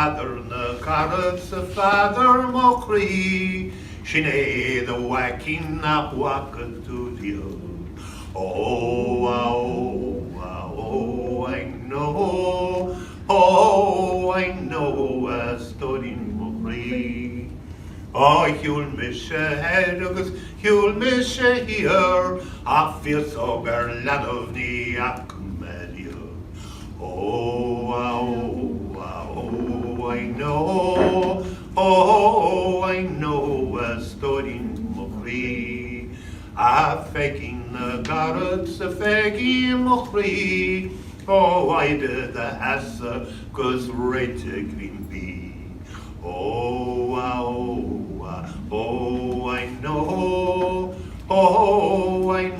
father na carrots a father mockery. Sinead the whacking up walking to the oh, I know, I know a story mockery. Oh, you'll miss a head, agus you'll miss a here, a fierce ogre lad of the Acmelia. Oh, I know a story mockery. A fegging the garrets, a fegging mockery. Oh, I did the hassa, cause right to green bee. Oh, I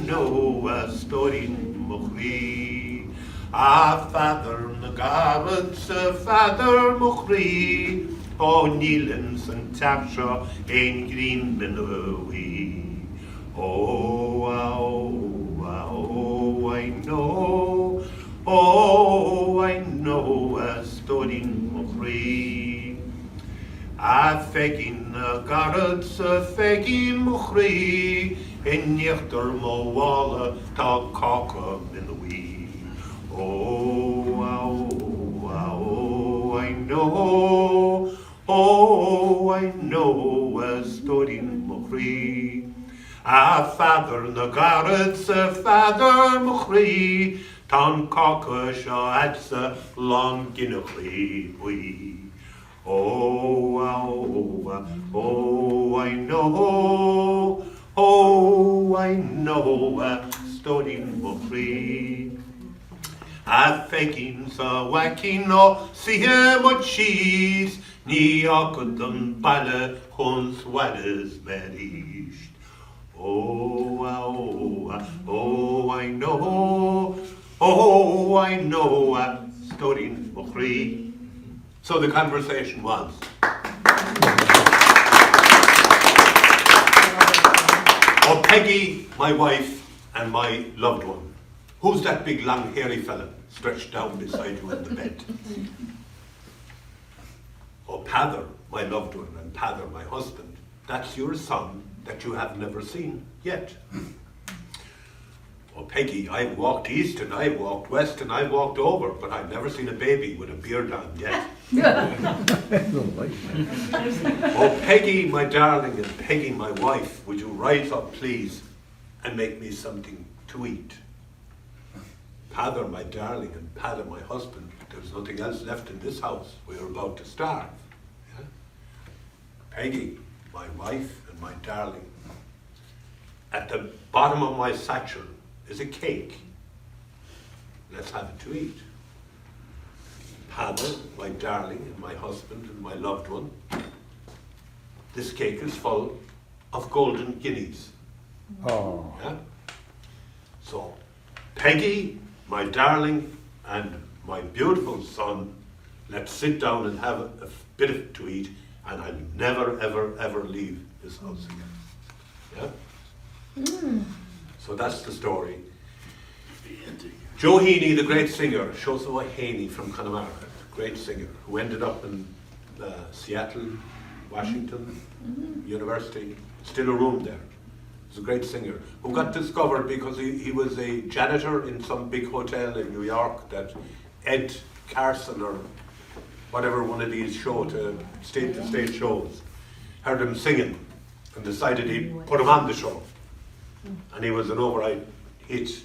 know a story mockery. A father na garrets, a father mockery. Oh, Nealans and Tapshaw in green Minnowy. Oh, I know a story mockery. A fegging a garrets, a fegging mockery. In Nichter mo walla, ta cocker Minnowy. Oh, I know a story mockery. A father na garrets, a father mockery. Tan cocker shaw adsa long ginnockley we. Oh, I know a story mockery. A fegging sa whacking no see him what cheese. Ni akudum balle hons waddes merisht. Oh, I know a story mockery. So the conversation was. Oh, Peggy, my wife, and my loved one. Who's that big, long, hairy fella stretched down beside you in the bed? Oh, Pather, my loved one, and Pather, my husband. That's your son that you have never seen yet. Oh, Peggy, I've walked east and I've walked west and I've walked over, but I've never seen a baby with a beard on yet. Oh, Peggy, my darling, and Peggy, my wife, would you rise up, please, and make me something to eat? Pather, my darling, and Pather, my husband, there's nothing else left in this house. We're about to starve. Yeah? Peggy, my wife, and my darling, at the bottom of my satchel is a cake. Let's have it to eat. Pather, my darling, and my husband, and my loved one, this cake is full of golden guineas. Oh. Yeah? So, Peggy, my darling, and my beautiful son, let's sit down and have a bit of it to eat, and I'll never, ever, ever leave this house again. Yeah? So that's the story. Joe Heaney, the great singer, Shosua Haney from Connemara, great singer, who ended up in Seattle, Washington University, still a room there. He's a great singer, who got discovered because he was a janitor in some big hotel in New York that Ed Carson or whatever one of these state-to-state shows, heard him singing and decided he'd put him on the show. And he was an overnight hit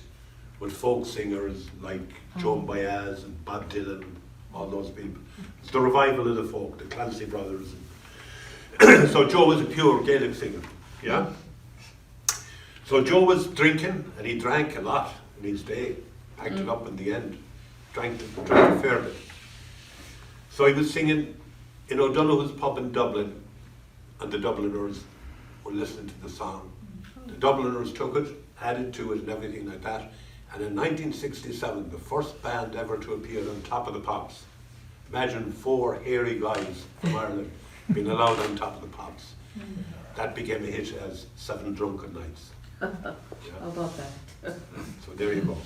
with folk singers like Joan Baez and Bob Dylan, all those people. It's the revival of the folk, the Clancy Brothers. So Joe was a pure Gaelic singer, yeah? So Joe was drinking, and he drank a lot in his day, packed it up in the end, drank a fair bit. So he was singing in O'Donoghue's pub in Dublin, and the Dubliners were listening to the song. The Dubliners took it, added to it and everything like that, and in 1967, the first band ever to appear on Top of the Pops. Imagine 4 hairy guys from Ireland being allowed on Top of the Pops. That became a hit as 7 Drunken Nights. Yeah. How about that? So there you go.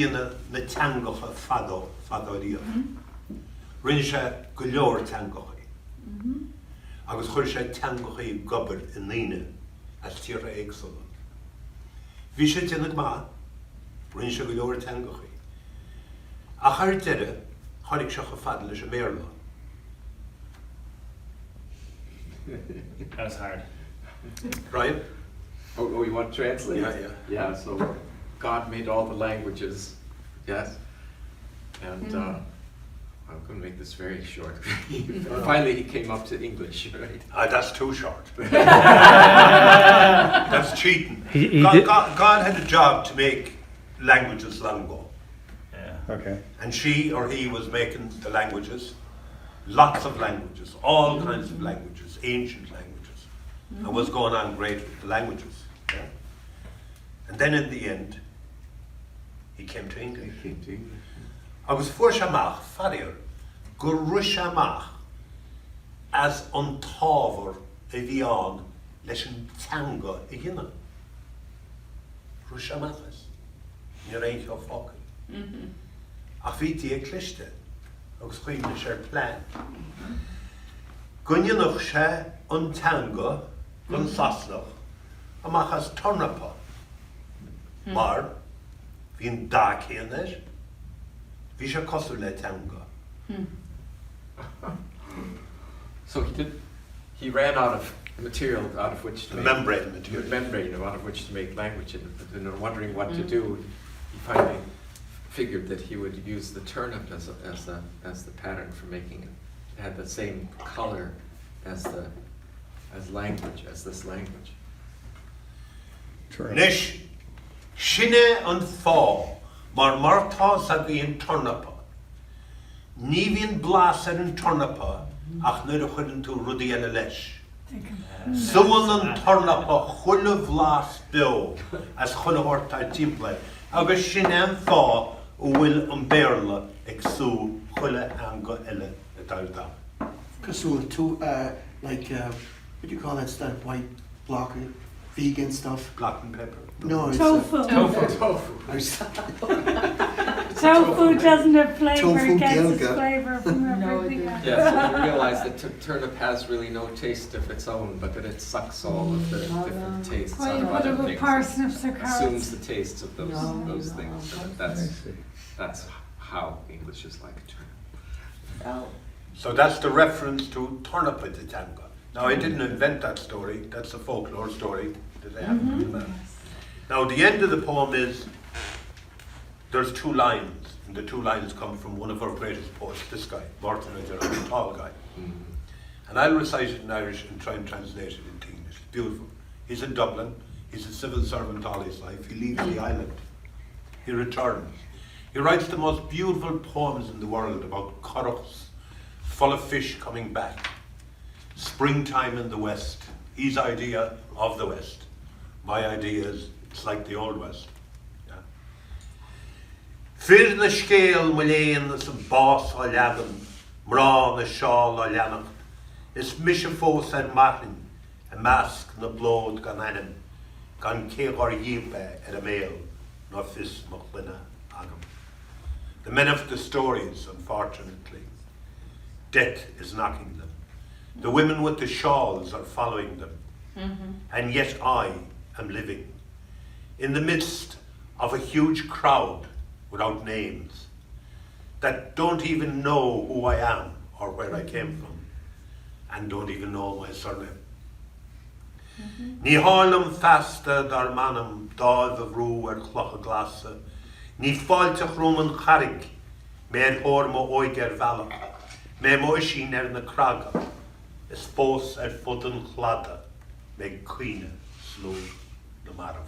tíana na teangacha fadóíoch. Rinne sé go leor teangachaí. Agus chuir sé teangachaí gobar in líne as tíre éagsúla. Bhí sé tíanag má, rinne sé go leor teangachaí. A chuir deire, chuirigh se go fada leis a méarla. That's hard. Right? Oh, you want to translate? Yeah. Yeah, so God made all the languages, yes? And I'm going to make this very short. Finally, he came up to English, right? That's too short. That's cheating. God had a job to make languages long ago. Yeah. Okay. And she or he was making the languages, lots of languages, all kinds of languages, ancient languages, and was going on great with the languages. Yeah? And then in the end, he came to English. He came to English. Agus fuair seamach fadir, gur ruis seamach as an tábhar a bhí an leis an teanga I gine. Ruis seamach is. Ní réon seo fácail. Ach bhí tí ag cliste, agus chuoine sé plán. Gunneanach sé an teanga, an saslach, amach as tornapa. Mar, bhín dá chéanis, bhí sé cosú le teanga. So he ran out of material out of which to make Membrane material. membrane out of which to make language, and wondering what to do, he finally figured that he would use the turnip as the pattern for making it. It had the same color as this language. True. Nis, sinne an fá, mar martá sa bhí an tornapa. Ní bhíon blas ar an tornapa, ach nuair a chuireann tú rudaí eile leis. Súil an tornapa chuile blas beo as chuile hortáid timplé, agus sinne an fá bhfuil an béarla ag sú chuile anga eile a dá. Cosúil too, like, what do you call that stuff, white block, vegan stuff? Black and pepper. No, it's Tofu. Tofu doesn't have flavor, Tofu it gets its dTeanga. flavor from No, everything it else. Yeah, so you realize that turnip has really no taste of its own, but that it sucks all of the different tastes Well, out you of put other it with things. parsnips or carrots. Assumes the tastes of those No, things. no. So that's how English is like a turnip. So that's the reference to turnip at the teanga. Now I didn't invent that story, that's a folklore story that they have in the map. Now the end of the poem is, there's two lines, and the two lines come from one of our greatest poets, this guy, Martin O'Donoghue, a tall guy. And I'll recite it in Irish and try and translate it into English. It's beautiful. He's in Dublin, he's a civil servant all his life, he leaves the island, he returns. He writes the most beautiful poems in the world about curraghs, full of fish coming back. Springtime in the West, his idea of the West. My idea is, it's like the Old West. Yeah. Fir na scéal mo léon is an bás á leagan, mrá na seáil á leanach, is mis a fós ar martin, a measc na blód gan anam, gan cégar dhíbe ar a méal, nó fis mo chluine agam. The men of the stories, unfortunately, death is knocking them. The women with the shawls are following them. And yet I am living in the midst of a huge crowd without names that don't even know who I am or where I came from and don't even know my surname. Ní hálam festa dar manam dáð a rú ar chlocha glasa, ní fáilteach rúm an charig, mé hór mo oiger valach, mé moisín na craga, is fós fud an chlada, mé cuine slú na marv.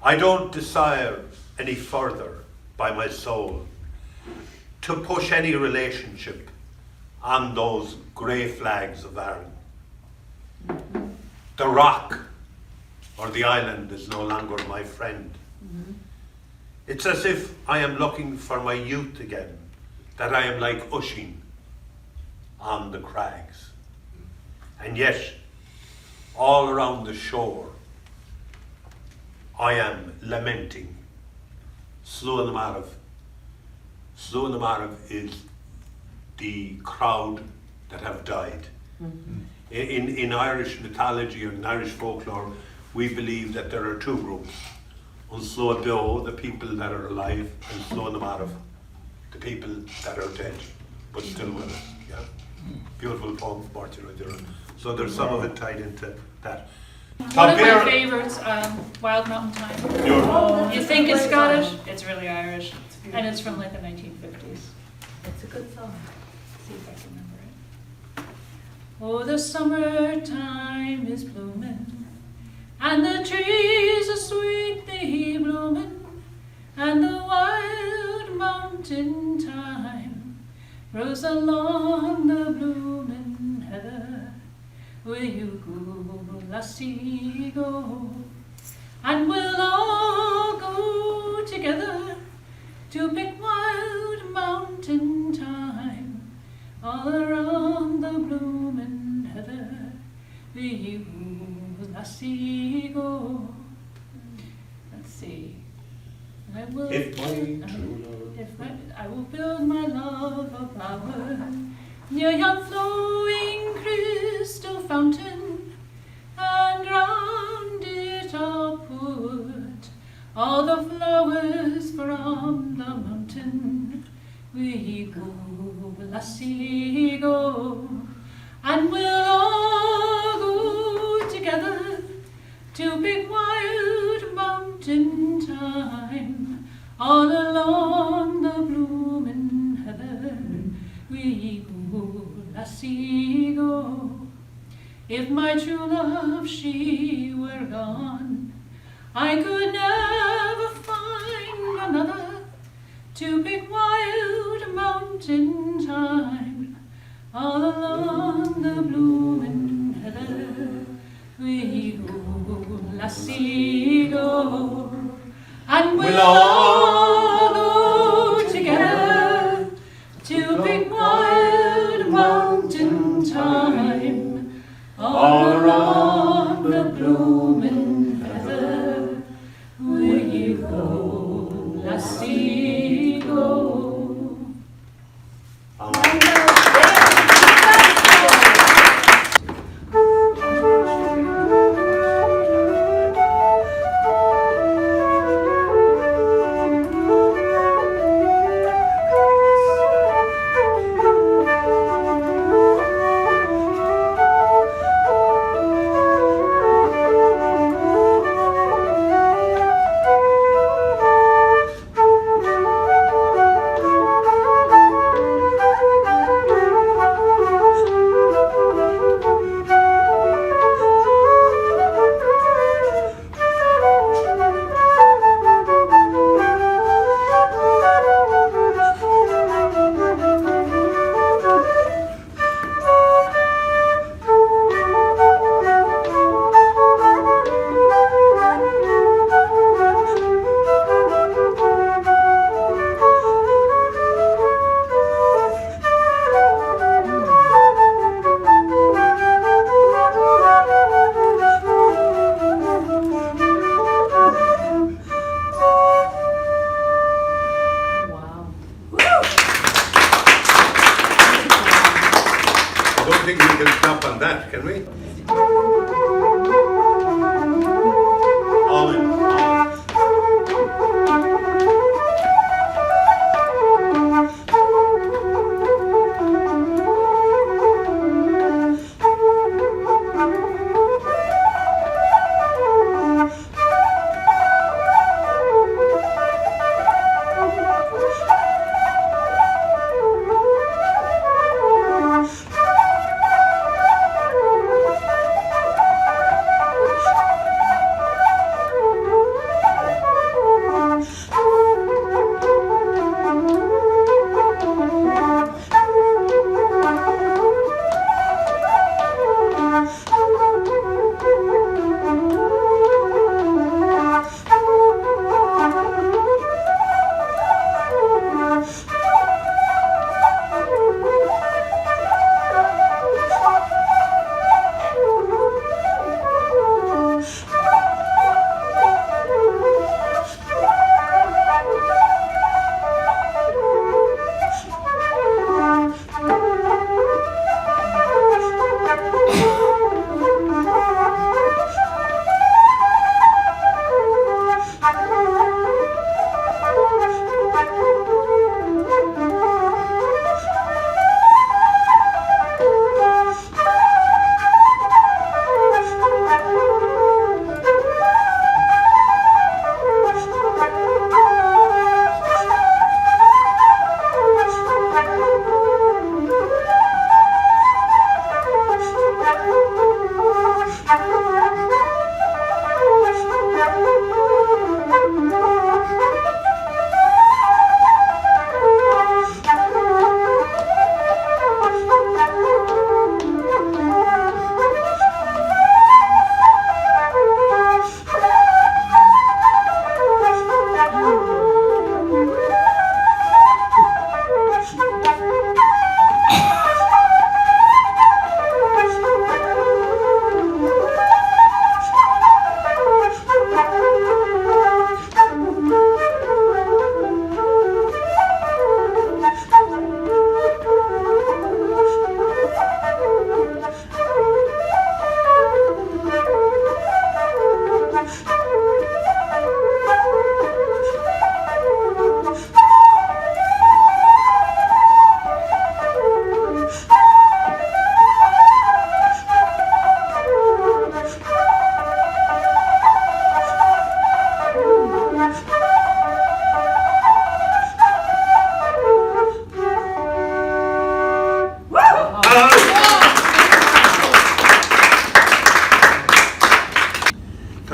I don't desire any further by my soul to push any relationship on those grey flags of Arran. The rock or the island is no longer my friend. It's as if I am looking for my youth again, that I am like Usheen on the crags. And yet, all around the shore, I am lamenting Slua na Marav. Slua na Marav is the crowd that have died. In Irish mythology or in Irish folklore, we believe that there are two groups. Slua Bio, the people that are alive, and Slua na Marav, the people that are dead, but still with us. Yeah? Beautiful poem, Martin. So there's some of it tied into that. One of my favourites, Wild Mountain Thyme. You think it's Scottish, it's really Irish, and it's from like the 1950s. It's a good song. See if I can remember it. Oh, the summertime is blooming, and the trees are sweetly blooming, and the wild mountain thyme grows along the blooming heather. Will you go, lassie, go? And we'll all go together to pick wild mountain thyme all around the blooming heather. Will you go, lassie, go? Let's see. I will, I will build my love a bower near yon flowing crystal fountain, and round it I'll put all the flowers from the mountain. We go, lassie, go, and we'll all go together to pick wild mountain thyme all along the blooming heather. We go, lassie, go. If my true love she were gone, I could never find another to pick wild mountain thyme all along the blooming heather. We go, lassie, go, and we'll all go together to pick wild mountain thyme all around the blooming heather. Will you go, lassie, go?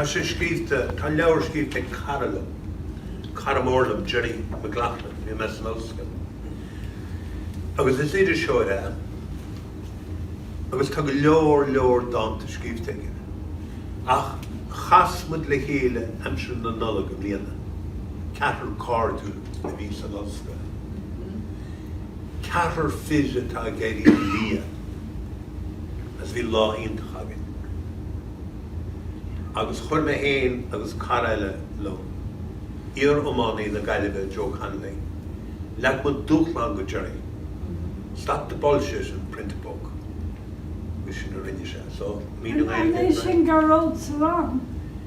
sé scríbte, tá leabhar scríbte Caramórlam Jerry McLaughlin, I mes an Ulster. Agus is idir seo agus tá go leor dáanta scríbte ige. Ach chasmud le chéile amsir na nula go bliana. Catar cardú a bhí san Ulster. Catar fise tá géirí lia as bhí lá iontachagan. Agus chuir me héin agus caraile lo. Ir Omani na Gailibh Joe Conley. Lag mo dúchlan go Jerry. Stop the bullshit and print a book. We should have written it. So, me and I. And they sing Garrod Salon.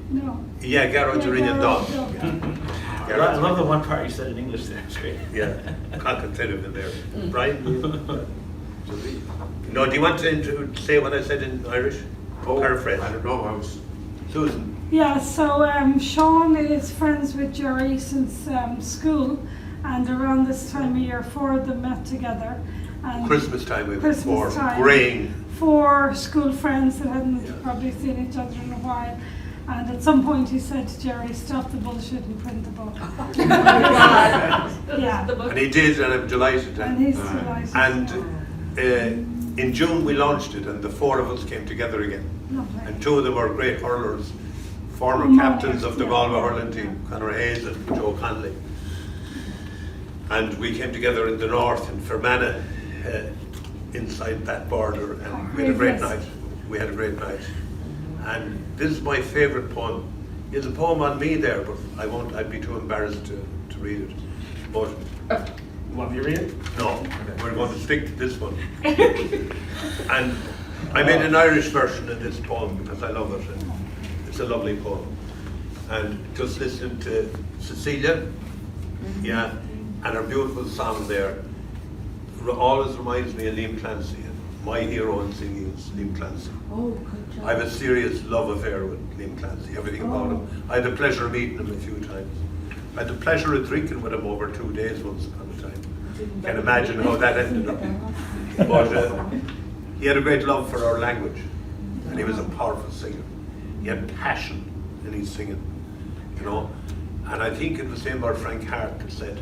No. Yeah, Garrod Rinne Dog. I love the one part you said in English there. It's great. Yeah, contemplative in there. Brian? No, do you want to say what I said in Irish? Paraphrase. I don't know, I was... Susan. Yeah, so Seán is friends with Jerry since school, and around this time of year, four of them met together. And Christmas time we were Christmas time. Grain. Four school friends that hadn't probably seen each other in a while. And at some point he said to Jerry, stop the bullshit and print the book. Yeah. And he did, and I'm delighted. And he's delighted. And in June we launched it, and the four of us came together again. Lovely. And two of them are great hurlers, former captains of the Galway hurling team, Conor Hayes and Joe Conley. And we came together in the north in Fermanagh, inside that border, and we had a great night. We had a great night. And this is my favourite poem. There's a poem on me there, but I'd be too embarrassed to read it. But You want me to read it? no, we're going to stick to this one. And I made an Irish version of this poem because I love it, and it's a lovely poem. And just listening to Cecilia, yeah, and her beautiful song there, always reminds me of Liam Clancy. And my hero in singing is Liam Clancy. Oh, good job. I have a serious love affair with Liam Clancy, everything about him. I had the pleasure of meeting him a few times. I had the pleasure of drinking with him over 2 days once upon a time. Can imagine how that ended up. But he had a great love for our language, and he was a powerful singer. He had passion in his singing, you know. And I think it was him or Frank Hart that said,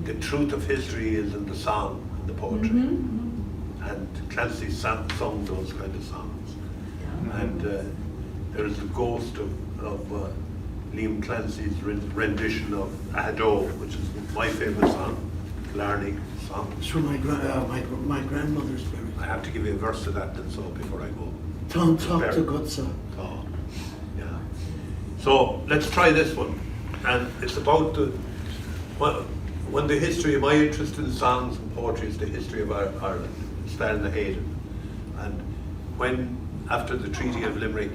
the truth of history is in the song and the poetry. And Clancy sung those kind of songs. And there is a ghost of Liam Clancy's rendition of Ahado, which is my favourite song, Killarney song. It's from my grandmother's spirit. I have to give you a verse of that and so before I go. Tom talk to Gutsa. Oh, yeah. So let's try this one. And it's about when the history of my interest in songs and poetry is the history of Ireland. It started in the Hayden. And when, after the Treaty of Limerick,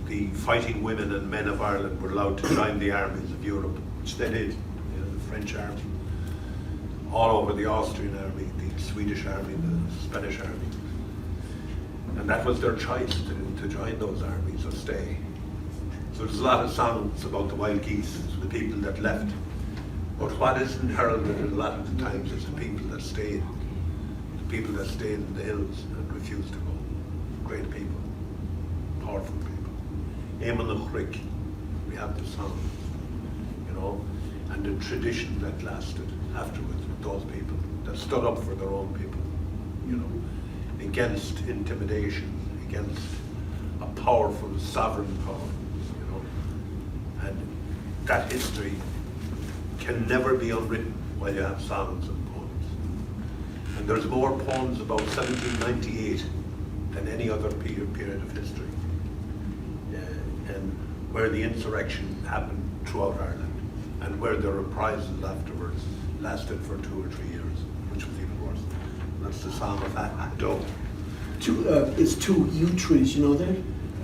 the fighting women and men of Ireland were allowed to join the armies of Europe, which they did, the French army, all over the Austrian army, the Swedish army, the Spanish army. And that was their choice to join those armies or stay. So there's a lot of songs about the wild geese, the people that left. But what isn't heralded a lot of the times is the people that stayed. The people that stayed in the hills and refused to go. Great people, powerful people. Eamon the Crick, we have the song, you know, and the tradition that lasted afterwards with those people that stood up for their own people, you know, against intimidation, against a powerful sovereign power, you know. And that history can never be unwritten while you have songs and poems. And there's more poems about 1798 than any other period of history. And where the insurrection happened throughout Ireland, and where the reprisals afterwards lasted for 2 or 3 years, which was even worse. That's the song of Ahado. It's two yew trees, you know that?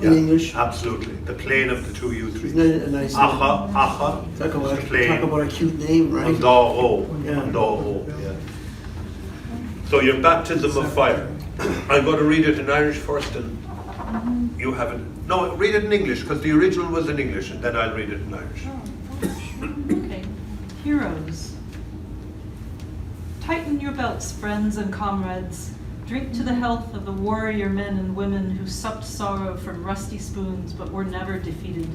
Yeah, In English? absolutely. The plain of the two yew trees. Isn't that a nice name? Acha, Talk is the plain. about a cute name, right? Andaho, yeah. So your baptism of fire. I'm going to read it in Irish first, and you have it. No, read it in English, because the original was in English, and then I'll read it in Irish. Okay. Heroes. Tighten your belts, friends and comrades. Drink to the health of the warrior men and women who supped sorrow from rusty spoons but were never defeated.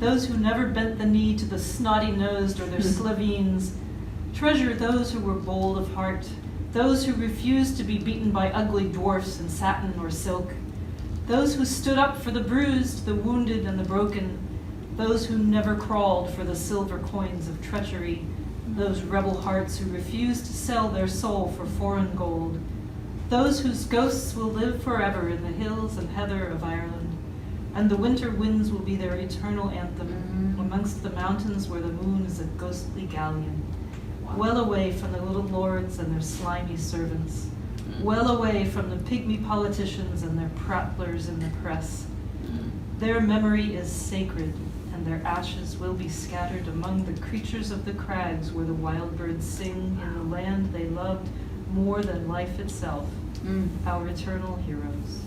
Those who never bent the knee to the snotty-nosed or their Slovenes. Treasure those who were bold of heart, those who refused to be beaten by ugly dwarfs in satin or silk, those who stood up for the bruised, the wounded, and the broken, those who never crawled for the silver coins of treachery, those rebel hearts who refused to sell their soul for foreign gold, those whose ghosts will live forever in the hills and heather of Ireland, and the winter winds will be their eternal anthem amongst the mountains where the moon is a ghostly galleon, well away from the little lords and their slimy servants, well away from the pygmy politicians and their prattlers in the press. Their memory is sacred, and their ashes will be scattered among the creatures of the crags where the wild birds sing in the land they loved more than life itself, our eternal heroes.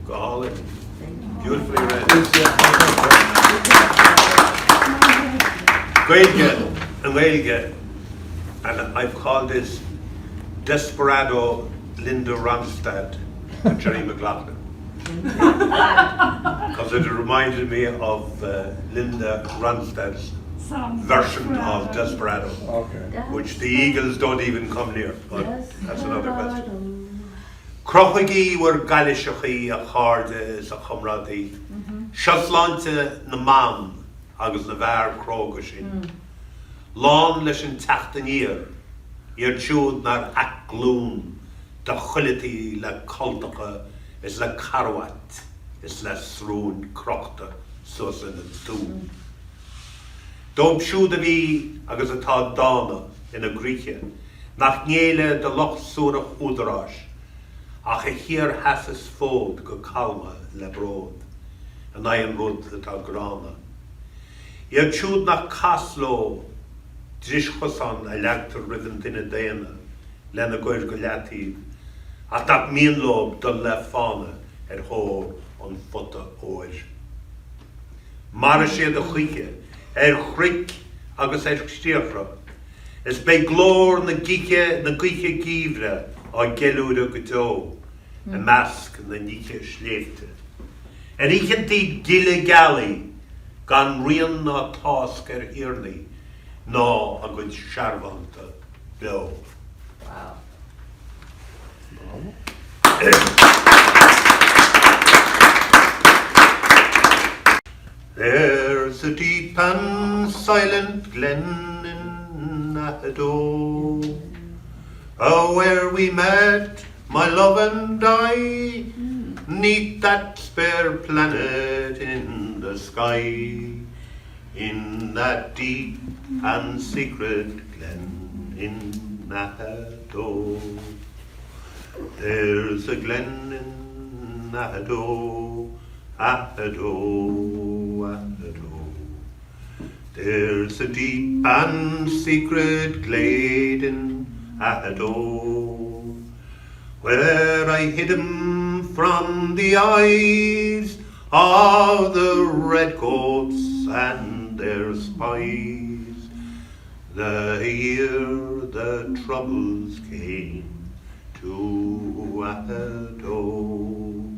Golly. Beautifully read. Gaeilge, and I've called this Desperado Linda Ronstadt to Jerry McLaughlin. Because it reminded me of Linda Ronstadt's version of Desperado, Okay. which the Eagles don't even come near, but that's another question. Crochigi were Galishachi a Harde is a Chumradi. Shaslante na Mam agus na Var Krogashin. Lán leis an Tachtaníir, Chúd nar Aclún, da Chuliti le Coltacha is le Carwat, is le Srún Crochta, sus in the Tún. Dom Siúd a bhí agus atá dána in a Gríche, nach Niele de Loch Súra Údarás, ach a hir hasas fód go calma le brod, an aon rud atá grana. Siúd nach Caslo, Dris Chosan a leagtar rhythm dina déana, lena goir go leatíb, a dat míonlób dul le fána hór an fota óir. Mar sé de chuige, chric agus stíafra, is be glór na gíche gíomhre á geúra go dó, a measc na níche sléifte. An íchantí gile galí, gan rion ná tásc hirnaí, ná a go searbhanta beo. Wow. There's a deep and silent glen in Nahado, where we met, my love and I, 'neath that spare planet in the sky, in that deep and secret glen in Nahado. There's a glen in Nahado, Ahado, Ahado. There's a deep and secret glade in Ahado, where I hid him from the eyes of the redcoats and their spies. The year the troubles came to Ahado,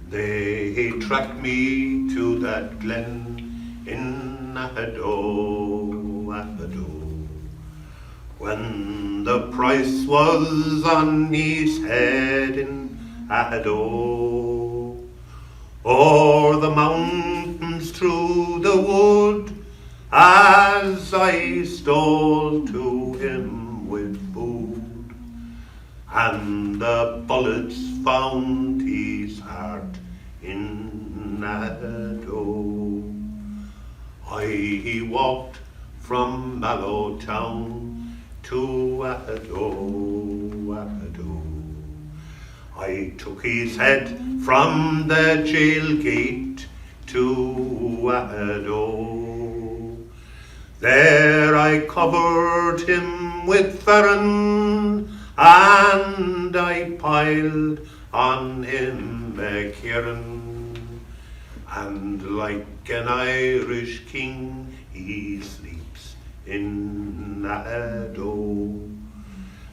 they tracked me to that glen in Ahado, Ahado, when the price was on his head in Ahado. O'er the mountains, through the wood, as I stole to him with food, and the bullets found his heart in Ahado. I walked from Mallow town to Ahado, Ahado. I took his head from the jail gate to Ahado. There I covered him with ferrin, and I piled on him a kieran, and like an Irish king he sleeps in Ahado.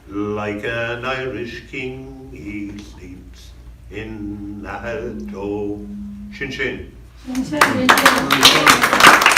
Like an Irish king, he sleeps in the Alto. Shin Shin. Shin, shin.